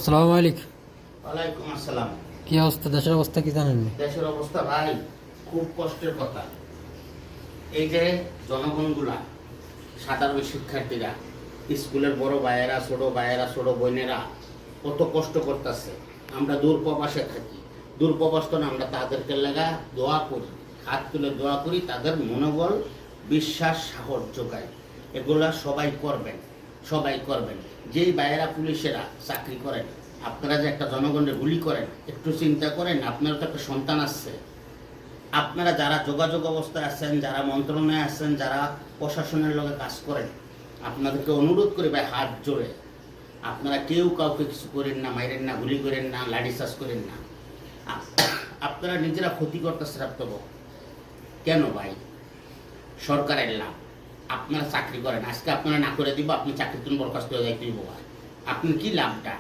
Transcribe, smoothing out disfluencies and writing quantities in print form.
আসসালামু আলাইকুম। ওয়ালাইকুম আসসালাম। কি অবস্থা, দেশের অবস্থা কি জানেন? দেশের অবস্থা ভাই খুব কষ্টের কথা। এই যে জনগণগুলা, সাধারণ শিক্ষার্থীরা, স্কুলের বড় ভাইয়েরা, ছোট বোনেরা কত কষ্ট করতেছে। আমরা দূর প্রবাসে থাকি, দূর প্রবাস তো না, আমরা তাদেরকে লাগা দোয়া করি, হাত তুলে দোয়া করি, তাদের মনোবল, বিশ্বাস, সাহস যোগায়। এগুলা সবাই করবেন, সবাই করবেন। যেই ভাইয়েরা পুলিশেরা চাকরি করেন, আপনারা যে একটা জনগণের গুলি করেন, একটু চিন্তা করেন, আপনার তো একটা সন্তান আসছে। আপনারা যারা যোগাযোগ অবস্থায় আছেন, যারা মন্ত্রণালয়ে আছেন, যারা প্রশাসনের লগে কাজ করেন, আপনাদেরকে অনুরোধ করি ভাই, হাত জোড়ে আপনারা কেউ কাউকে কিছু করেন না, মাইরেন না, গুলি করেন না, লাঠিচার্জ করেন না। আপনারা নিজেরা ক্ষতি করতেছেন। আপনার কেন ভাই? সরকারের লাভ, আপনারা চাকরি করেন, আজকে আপনারা না করে দিব, আপনি চাকরি তুমি বরখাস্ত হয়ে যাইতে দিব, আপনার কি লাভটা?